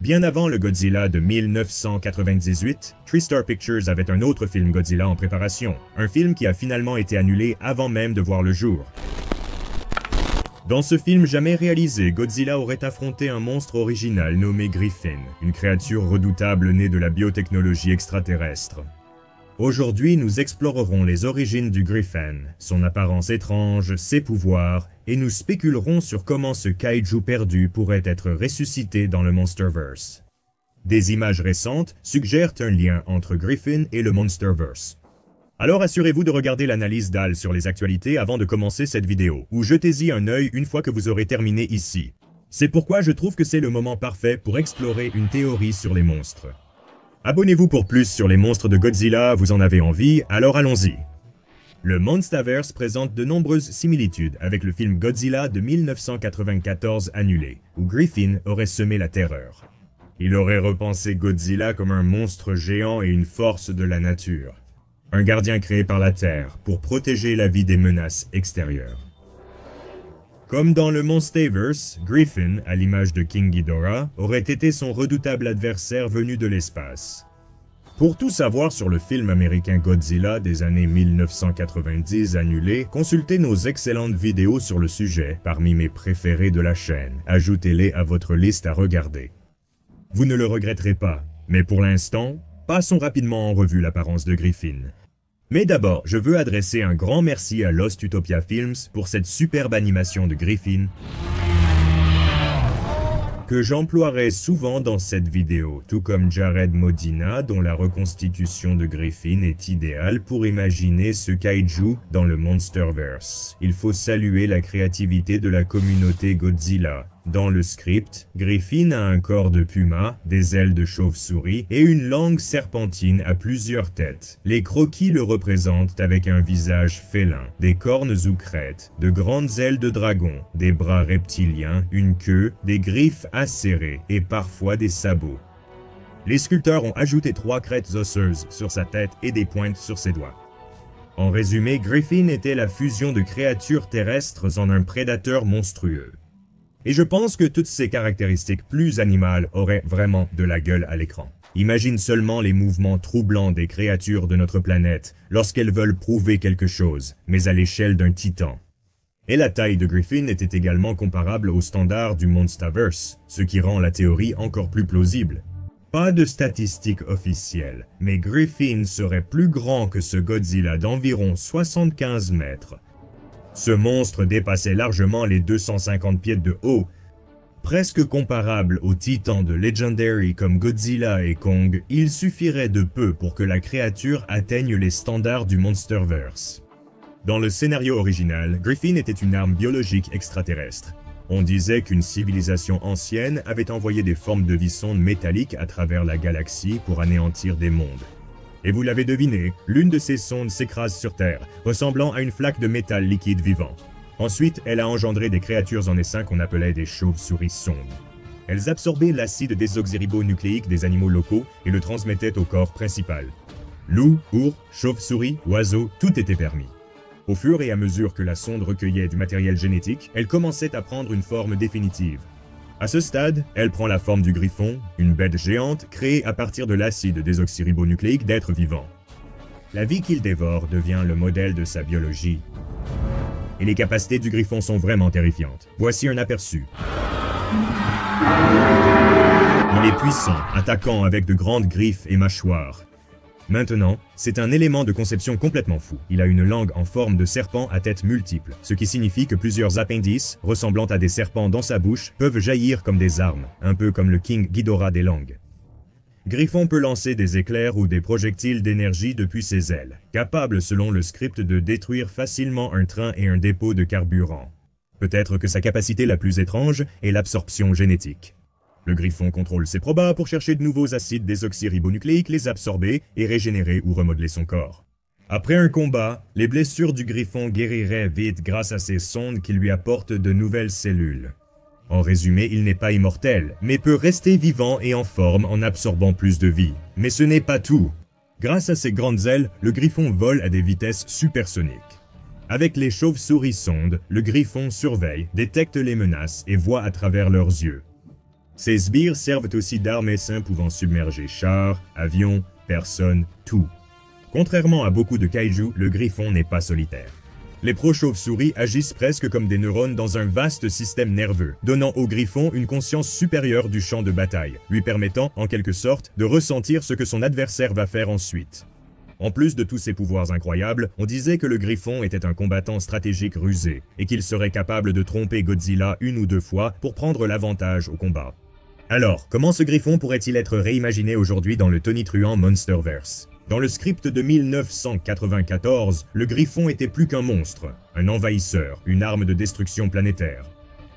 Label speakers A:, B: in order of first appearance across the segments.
A: Bien avant le Godzilla de 1998, TriStar Pictures avait un autre film Godzilla en préparation, un film qui a finalement été annulé avant même de voir le jour. Dans ce film jamais réalisé, Godzilla aurait affronté un monstre original nommé Griffin, une créature redoutable née de la biotechnologie extraterrestre. Aujourd'hui, nous explorerons les origines du Griffin, son apparence étrange, ses pouvoirs, et nous spéculerons sur comment ce kaiju perdu pourrait être ressuscité dans le Monsterverse. Des images récentes suggèrent un lien entre Griffin et le Monsterverse. Alors assurez-vous de regarder l'analyse d'Al sur les actualités avant de commencer cette vidéo, ou jetez-y un œil une fois que vous aurez terminé ici. C'est pourquoi je trouve que c'est le moment parfait pour explorer une théorie sur les monstres. Abonnez-vous pour plus sur les monstres de Godzilla, vous en avez envie, alors allons-y. Le Monsterverse présente de nombreuses similitudes avec le film Godzilla de 1994 annulé, où Griffin aurait semé la terreur. Il aurait repensé Godzilla comme un monstre géant et une force de la nature. Un gardien créé par la Terre pour protéger la vie des menaces extérieures. Comme dans le Monsterverse, Griffin, à l'image de King Ghidorah, aurait été son redoutable adversaire venu de l'espace. Pour tout savoir sur le film américain Godzilla des années 1990 annulé, consultez nos excellentes vidéos sur le sujet, parmi mes préférés de la chaîne. Ajoutez-les à votre liste à regarder. Vous ne le regretterez pas, mais pour l'instant, passons rapidement en revue l'apparence de Griffin. Mais d'abord, je veux adresser un grand merci à Lost Utopia Films pour cette superbe animation de Griffin que j'emploierai souvent dans cette vidéo, tout comme Jared Modina, dont la reconstitution de Griffin est idéale pour imaginer ce kaiju dans le Monsterverse. Il faut saluer la créativité de la communauté Godzilla. Dans le script, Griffin a un corps de puma, des ailes de chauve-souris et une langue serpentine à plusieurs têtes. Les croquis le représentent avec un visage félin, des cornes ou crêtes, de grandes ailes de dragon, des bras reptiliens, une queue, des griffes acérées et parfois des sabots. Les sculpteurs ont ajouté 3 crêtes osseuses sur sa tête et des pointes sur ses doigts. En résumé, Griffin était la fusion de créatures terrestres en un prédateur monstrueux. Et je pense que toutes ces caractéristiques plus animales auraient vraiment de la gueule à l'écran. Imagine seulement les mouvements troublants des créatures de notre planète lorsqu'elles veulent prouver quelque chose, mais à l'échelle d'un titan. Et la taille de Griffin était également comparable au standard du Monsterverse, ce qui rend la théorie encore plus plausible. Pas de statistiques officielles, mais Griffin serait plus grand que ce Godzilla d'environ 75 mètres. Ce monstre dépassait largement les 250 pieds de haut, presque comparable aux titans de Legendary comme Godzilla et Kong. Il suffirait de peu pour que la créature atteigne les standards du Monsterverse. Dans le scénario original, Griffin était une arme biologique extraterrestre. On disait qu'une civilisation ancienne avait envoyé des formes de vie sondes métalliques à travers la galaxie pour anéantir des mondes. Et vous l'avez deviné, l'une de ces sondes s'écrase sur Terre, ressemblant à une flaque de métal liquide vivant. Ensuite, elle a engendré des créatures en essaim qu'on appelait des chauves-souris sondes. Elles absorbaient l'acide désoxyribonucléique des animaux locaux et le transmettaient au corps principal. Loups, ours, chauves-souris, oiseaux, tout était permis. Au fur et à mesure que la sonde recueillait du matériel génétique, elle commençait à prendre une forme définitive. À ce stade, elle prend la forme du griffon, une bête géante créée à partir de l'acide désoxyribonucléique d'êtres vivants. La vie qu'il dévore devient le modèle de sa biologie. Et les capacités du griffon sont vraiment terrifiantes. Voici un aperçu. Il est puissant, attaquant avec de grandes griffes et mâchoires. Maintenant, c'est un élément de conception complètement fou. Il a une langue en forme de serpent à tête multiple, ce qui signifie que plusieurs appendices, ressemblant à des serpents dans sa bouche, peuvent jaillir comme des armes, un peu comme le King Ghidorah des langues. Griffon peut lancer des éclairs ou des projectiles d'énergie depuis ses ailes, capable selon le script de détruire facilement un train et un dépôt de carburant. Peut-être que sa capacité la plus étrange est l'absorption génétique. Le griffon contrôle ses probas pour chercher de nouveaux acides désoxyribonucléiques, les absorber et régénérer ou remodeler son corps. Après un combat, les blessures du griffon guériraient vite grâce à ces sondes qui lui apportent de nouvelles cellules. En résumé, il n'est pas immortel, mais peut rester vivant et en forme en absorbant plus de vie. Mais ce n'est pas tout. Grâce à ses grandes ailes, le griffon vole à des vitesses supersoniques. Avec les chauves-souris sondes, le griffon surveille, détecte les menaces et voit à travers leurs yeux. Ces sbires servent aussi d'armes essaim pouvant submerger chars, avions, personnes, tout. Contrairement à beaucoup de kaiju, le griffon n'est pas solitaire. Les pro-chauves-souris agissent presque comme des neurones dans un vaste système nerveux, donnant au griffon une conscience supérieure du champ de bataille, lui permettant, en quelque sorte, de ressentir ce que son adversaire va faire ensuite. En plus de tous ses pouvoirs incroyables, on disait que le griffon était un combattant stratégique rusé, et qu'il serait capable de tromper Godzilla une ou deux fois pour prendre l'avantage au combat. Alors, comment ce griffon pourrait-il être réimaginé aujourd'hui dans le tonitruant Monsterverse ? Dans le script de 1994, le griffon était plus qu'un monstre, un envahisseur, une arme de destruction planétaire.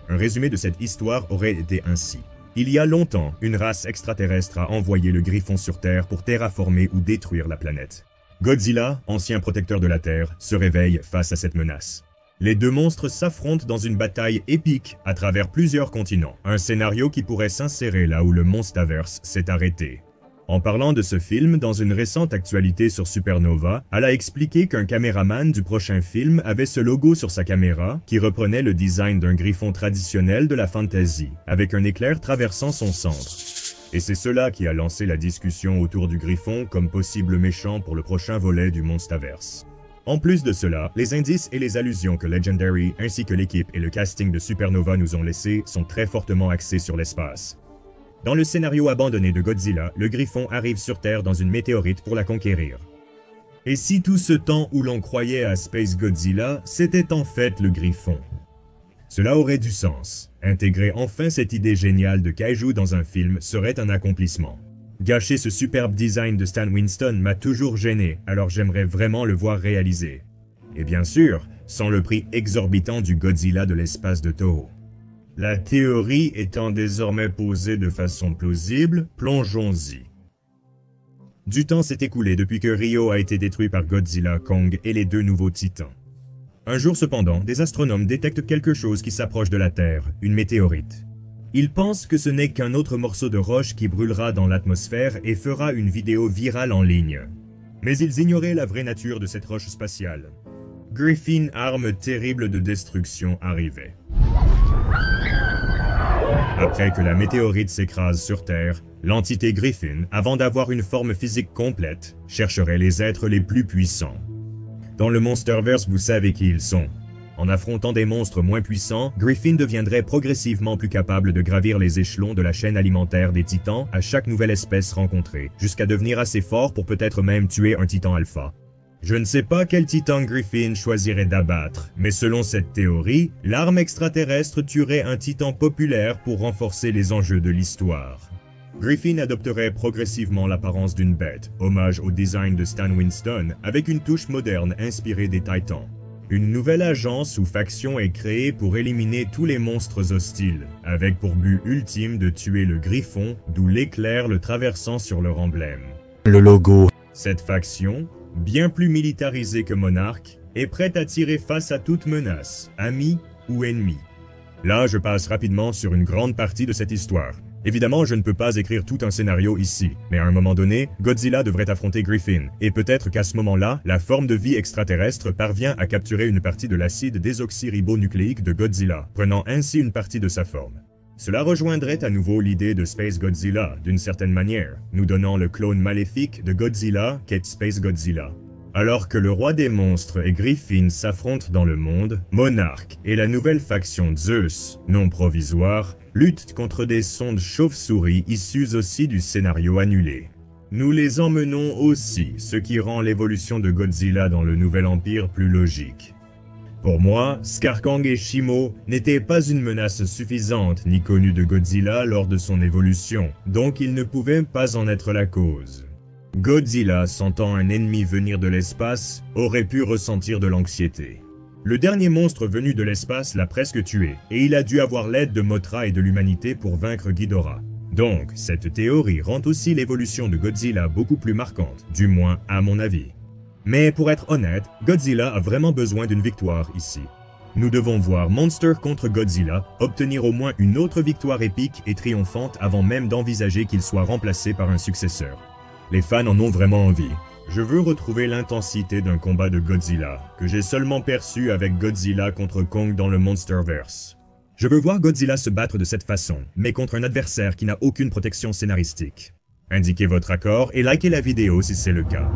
A: Un résumé de cette histoire aurait été ainsi. Il y a longtemps, une race extraterrestre a envoyé le griffon sur Terre pour terraformer ou détruire la planète. Godzilla, ancien protecteur de la Terre, se réveille face à cette menace. Les deux monstres s'affrontent dans une bataille épique à travers plusieurs continents, un scénario qui pourrait s'insérer là où le Monsterverse s'est arrêté. En parlant de ce film, dans une récente actualité sur Supernova, elle a expliqué qu'un caméraman du prochain film avait ce logo sur sa caméra qui reprenait le design d'un griffon traditionnel de la fantasy, avec un éclair traversant son centre. Et c'est cela qui a lancé la discussion autour du griffon comme possible méchant pour le prochain volet du Monsterverse. En plus de cela, les indices et les allusions que Legendary ainsi que l'équipe et le casting de Supernova nous ont laissés sont très fortement axés sur l'espace. Dans le scénario abandonné de Godzilla, le griffon arrive sur Terre dans une météorite pour la conquérir. Et si tout ce temps où l'on croyait à Space Godzilla, c'était en fait le griffon? Cela aurait du sens. Intégrer enfin cette idée géniale de kaiju dans un film serait un accomplissement. Gâcher ce superbe design de Stan Winston m'a toujours gêné, alors j'aimerais vraiment le voir réalisé. Et bien sûr, sans le prix exorbitant du Godzilla de l'espace de Toho. La théorie étant désormais posée de façon plausible, plongeons-y. Du temps s'est écoulé depuis que Rio a été détruit par Godzilla, Kong et les deux nouveaux titans. Un jour cependant, des astronomes détectent quelque chose qui s'approche de la Terre, une météorite. Ils pensent que ce n'est qu'un autre morceau de roche qui brûlera dans l'atmosphère et fera une vidéo virale en ligne. Mais ils ignoraient la vraie nature de cette roche spatiale. Griffin, arme terrible de destruction, arrivait. Après que la météorite s'écrase sur Terre, l'entité Griffin, avant d'avoir une forme physique complète, chercherait les êtres les plus puissants. Dans le Monsterverse, vous savez qui ils sont. En affrontant des monstres moins puissants, Griffin deviendrait progressivement plus capable de gravir les échelons de la chaîne alimentaire des titans à chaque nouvelle espèce rencontrée, jusqu'à devenir assez fort pour peut-être même tuer un titan alpha. Je ne sais pas quel titan Griffin choisirait d'abattre, mais selon cette théorie, l'arme extraterrestre tuerait un titan populaire pour renforcer les enjeux de l'histoire. Griffin adopterait progressivement l'apparence d'une bête, hommage au design de Stan Winston, avec une touche moderne inspirée des Titans. Une nouvelle agence ou faction est créée pour éliminer tous les monstres hostiles, avec pour but ultime de tuer le Griffon, d'où l'éclair le traversant sur leur emblème.
B: Le logo.
A: Cette faction, bien plus militarisée que Monarch, est prête à tirer face à toute menace, ami ou ennemi. Là, je passe rapidement sur une grande partie de cette histoire. Évidemment, je ne peux pas écrire tout un scénario ici, mais à un moment donné, Godzilla devrait affronter Griffin, et peut-être qu'à ce moment-là, la forme de vie extraterrestre parvient à capturer une partie de l'acide désoxyribonucléique de Godzilla, prenant ainsi une partie de sa forme. Cela rejoindrait à nouveau l'idée de Space Godzilla, d'une certaine manière, nous donnant le clone maléfique de Godzilla qu'est Space Godzilla. Alors que le roi des monstres et Griffin s'affrontent dans le monde, Monarch et la nouvelle faction Zeus, non provisoire, luttent contre des sondes chauves-souris issues aussi du scénario annulé. Nous les emmenons aussi, ce qui rend l'évolution de Godzilla dans le nouvel empire plus logique. Pour moi, Skarkang et Shimo n'étaient pas une menace suffisante ni connue de Godzilla lors de son évolution, donc ils ne pouvaient pas en être la cause. Godzilla, sentant un ennemi venir de l'espace, aurait pu ressentir de l'anxiété. Le dernier monstre venu de l'espace l'a presque tué, et il a dû avoir l'aide de Mothra et de l'humanité pour vaincre Ghidorah. Donc, cette théorie rend aussi l'évolution de Godzilla beaucoup plus marquante, du moins à mon avis. Mais pour être honnête, Godzilla a vraiment besoin d'une victoire ici. Nous devons voir Monster contre Godzilla obtenir au moins une autre victoire épique et triomphante avant même d'envisager qu'il soit remplacé par un successeur. Les fans en ont vraiment envie. Je veux retrouver l'intensité d'un combat de Godzilla, que j'ai seulement perçu avec Godzilla contre Kong dans le Monsterverse. Je veux voir Godzilla se battre de cette façon, mais contre un adversaire qui n'a aucune protection scénaristique. Indiquez votre accord et likez la vidéo si c'est le cas.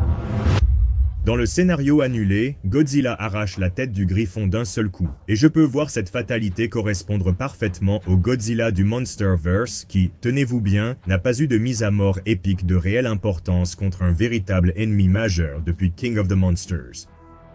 A: Dans le scénario annulé, Godzilla arrache la tête du griffon d'un seul coup, et je peux voir cette fatalité correspondre parfaitement au Godzilla du Monsterverse qui, tenez-vous bien, n'a pas eu de mise à mort épique de réelle importance contre un véritable ennemi majeur depuis King of the Monsters.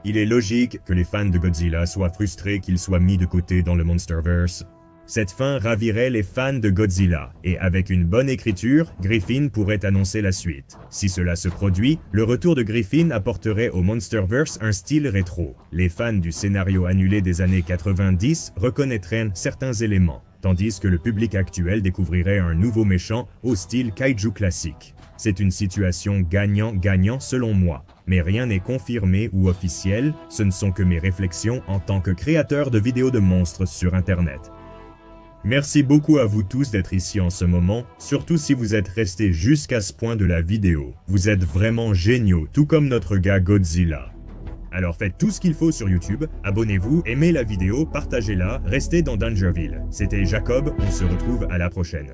A: Il est logique que les fans de Godzilla soient frustrés qu'il soit mis de côté dans le Monsterverse. Cette fin ravirait les fans de Godzilla, et avec une bonne écriture, Griffin pourrait annoncer la suite. Si cela se produit, le retour de Griffin apporterait au Monsterverse un style rétro. Les fans du scénario annulé des années 90 reconnaîtraient certains éléments, tandis que le public actuel découvrirait un nouveau méchant au style kaiju classique. C'est une situation gagnant-gagnant selon moi. Mais rien n'est confirmé ou officiel, ce ne sont que mes réflexions en tant que créateur de vidéos de monstres sur Internet. Merci beaucoup à vous tous d'être ici en ce moment, surtout si vous êtes restés jusqu'à ce point de la vidéo. Vous êtes vraiment géniaux, tout comme notre gars Godzilla. Alors faites tout ce qu'il faut sur YouTube, abonnez-vous, aimez la vidéo, partagez-la, restez dans Dangerville. C'était Jacob, on se retrouve à la prochaine.